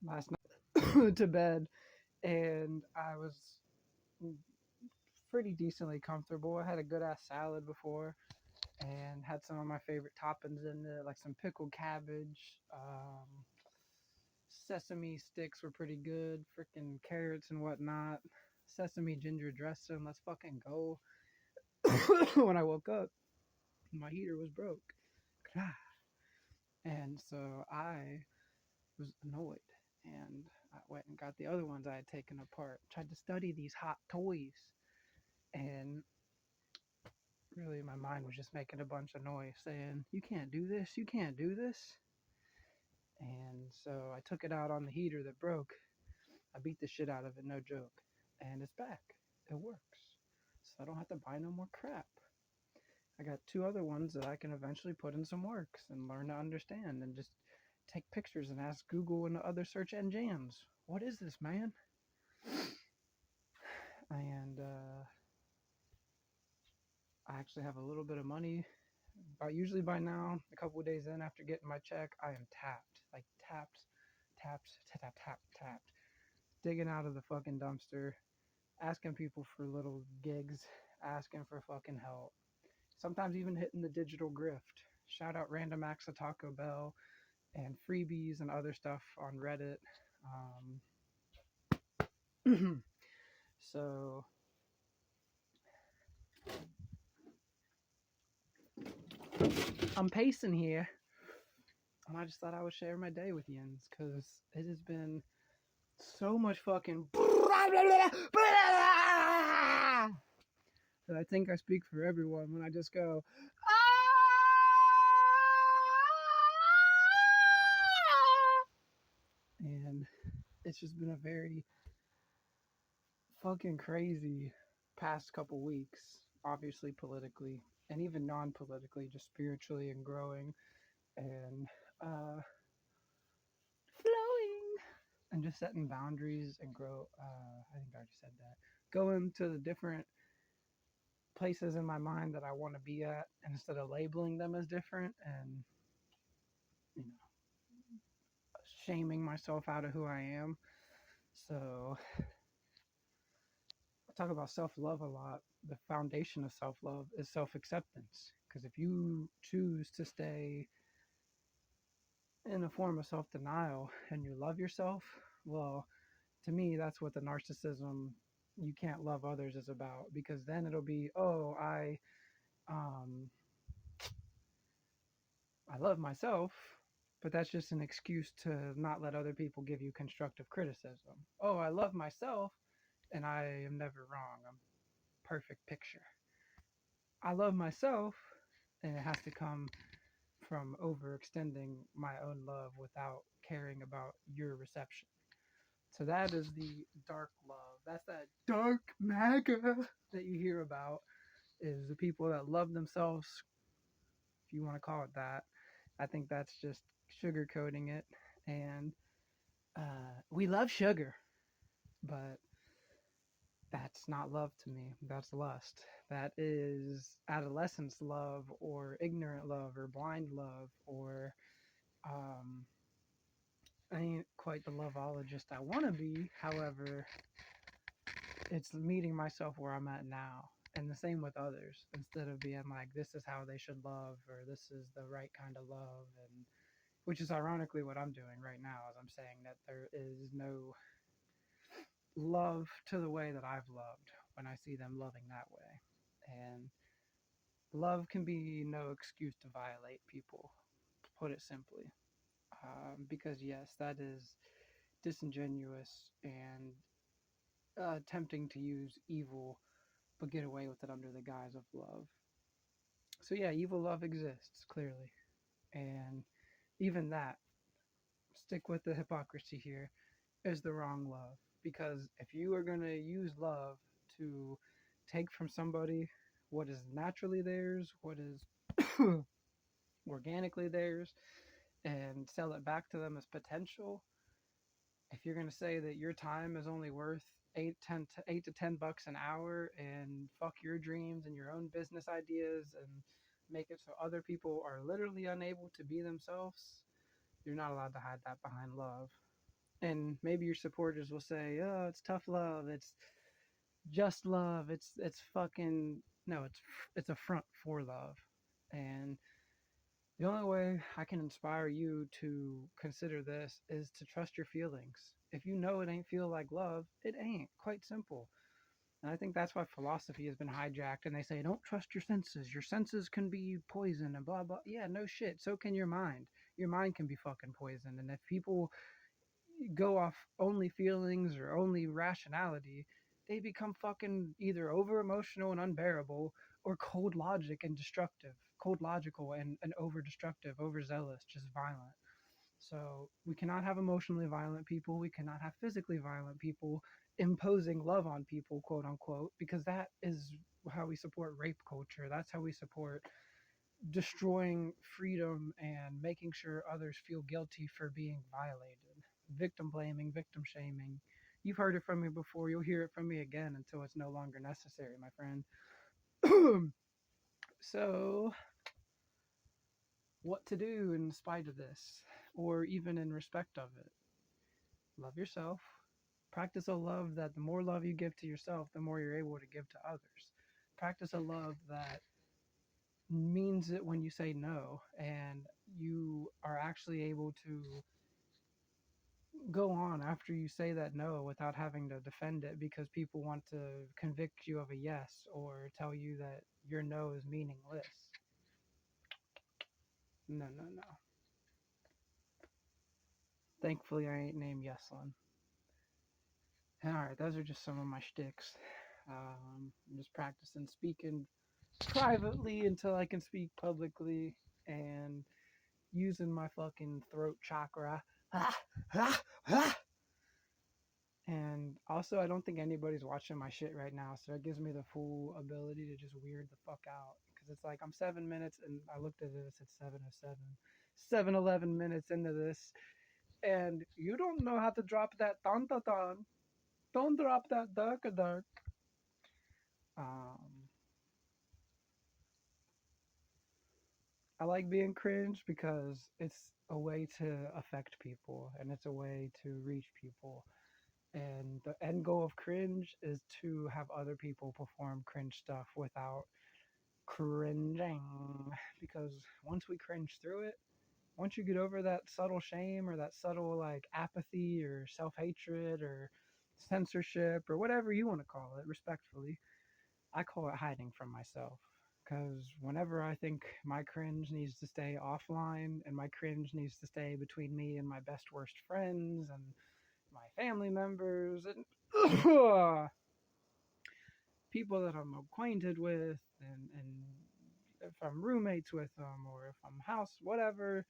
last night to bed, and I was pretty decently comfortable. I had a good ass salad before, and had some of my favorite toppings in there, like some pickled cabbage. Sesame sticks were pretty good, freaking carrots and whatnot. Sesame ginger dressing. Let's fucking go. When I woke up, my heater was broke. And so I was annoyed, and I went and got the other ones I had taken apart. Tried to study these hot toys, and really my mind was just making a bunch of noise saying, "You can't do this, you can't do this." And so I took it out on the heater that broke. I beat the shit out of it, no joke. And it's back. It works. So I don't have to buy no more crap. I got two other ones that I can eventually put in some works and learn to understand and just take pictures and ask Google and the other search engines, what is this, man? And I actually have a little bit of money. Usually by now, a couple of days in after getting my check, I am tapped. Like tapped, tapped. Digging out of the fucking dumpster, asking people for little gigs, asking for fucking help. Sometimes even hitting the digital grift. Shout out random acts of Taco Bell and freebies and other stuff on Reddit. So I'm pacing here, and I just thought I would share my day with yins because it has been so much fucking that I think I speak for everyone when I just go and it's just been a very fucking crazy past couple weeks, obviously politically and even non-politically, just spiritually and growing and flowing and just setting boundaries and grow. I think I already said that. Going to the different places in my mind that I want to be at, and instead of labeling them as different and you know shaming myself out of who I am. So I talk about self-love a lot. The foundation of self-love is self-acceptance, because if you choose to stay in a form of self-denial and you love yourself, well, to me that's what the narcissism you can't love others is about, because then it'll be, oh, um I love myself, but that's just an excuse to not let other people give you constructive criticism. Oh, I love myself and I am never wrong. I'm perfect picture. I love myself, and it has to come from overextending my own love without caring about your reception. So that is the dark love. That's that dark MAGA that you hear about, is the people that love themselves, if you want to call it that. I think that's just sugarcoating it. And we love sugar, but that's not love to me. That's lust. That is adolescence love, or ignorant love, or blind love, or um, I ain't quite the loveologist I want to be. However, it's meeting myself where I'm at now. And the same with others. Instead of being like, this is how they should love, or this is the right kind of love. And which is ironically what I'm doing right now, as I'm saying that there is no love to the way that I've loved when I see them loving that way. And love can be no excuse to violate people, to put it simply. Because, yes, that is disingenuous and tempting to use evil, but get away with it under the guise of love. So, yeah, evil love exists, clearly. And even that, stick with the hypocrisy here, is the wrong love. Because if you are going to use love to take from somebody what is naturally theirs, what is organically theirs, and sell it back to them as potential, if you're going to say that your time is only worth 8 to 10 bucks an hour, and fuck your dreams and your own business ideas and make it so other people are literally unable to be themselves, you're not allowed to hide that behind love. And maybe your supporters will say, "Oh, it's tough love. It's just love. It's fucking no. It's a front for love." And the only way I can inspire you to consider this is to trust your feelings. If you know it ain't feel like love, it ain't. Quite simple. And I think that's why philosophy has been hijacked. And they say, don't trust your senses. Your senses can be poison and blah, blah. Yeah, no shit. So can your mind. Your mind can be fucking poison. And if people go off only feelings or only rationality, they become fucking either over emotional and unbearable or cold logic and destructive. Cold logical and over destructive, overzealous, just violent. So we cannot have emotionally violent people. We cannot have physically violent people imposing love on people, quote unquote, because that is how we support rape culture. That's how we support destroying freedom and making sure others feel guilty for being violated. Victim blaming, victim shaming. You've heard it from me before. You'll hear it from me again until it's no longer necessary, my friend. So, what to do in spite of this, or even in respect of it? Love yourself. Practice a love that the more love you give to yourself, the more you're able to give to others. Practice a love that means it when you say no, and you are actually able to go on after you say that no without having to defend it because people want to convict you of a yes or tell you that your no is meaningless. No, no, no. Thankfully, I ain't named Yeslin. All right, those are just some of my shticks. I'm just practicing speaking privately until I can speak publicly and using my fucking throat chakra. And also, I don't think anybody's watching my shit right now, so it gives me the full ability to just weird the fuck out. Because it's like I'm 7 minutes, and I looked at it, it said 7:07. 7:11 minutes into this, and you don't know how to drop that ton ta ton. Don't drop that dark dark. Um, I like being cringe because it's a way to affect people and it's a way to reach people. And the end goal of cringe is to have other people perform cringe stuff without cringing. Because once we cringe through it, once you get over that subtle shame or that subtle like apathy or self hatred or censorship or whatever you want to call it, respectfully, I call it hiding from myself. Because whenever I think my cringe needs to stay offline and my cringe needs to stay between me and my best worst friends and my family members and people that I'm acquainted with and if I'm roommates with them or if I'm house, whatever,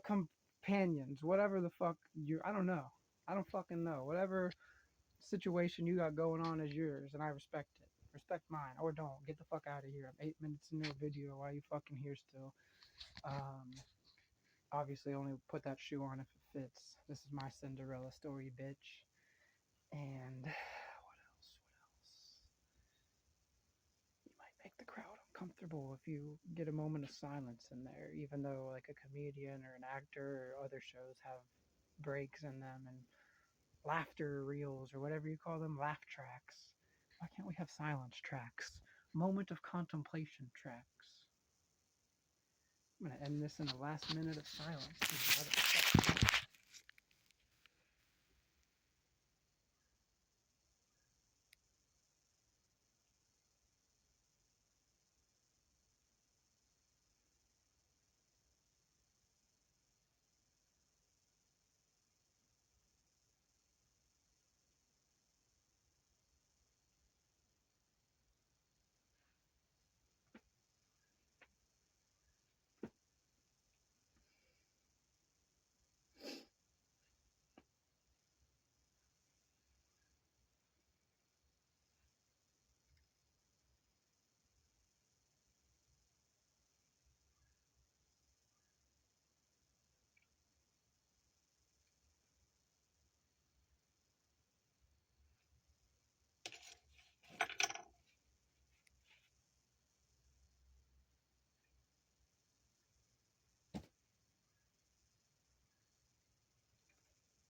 companions, whatever the fuck you, I don't know. I don't fucking know. Whatever situation you got going on is yours, and I respect it. Respect mine, or don't. Get the fuck out of here. I'm 8 minutes into a video. Why are you fucking here still? Um, Obviously, only put that shoe on if it fits. This is my Cinderella story, bitch. And what else? What else? You might make the crowd uncomfortable if you get a moment of silence in there, even though like a comedian or an actor or other shows have breaks in them and laughter reels or whatever you call them, laugh tracks. Why can't we have silence tracks? Moment of contemplation tracks. I'm gonna end this in the last minute of silence.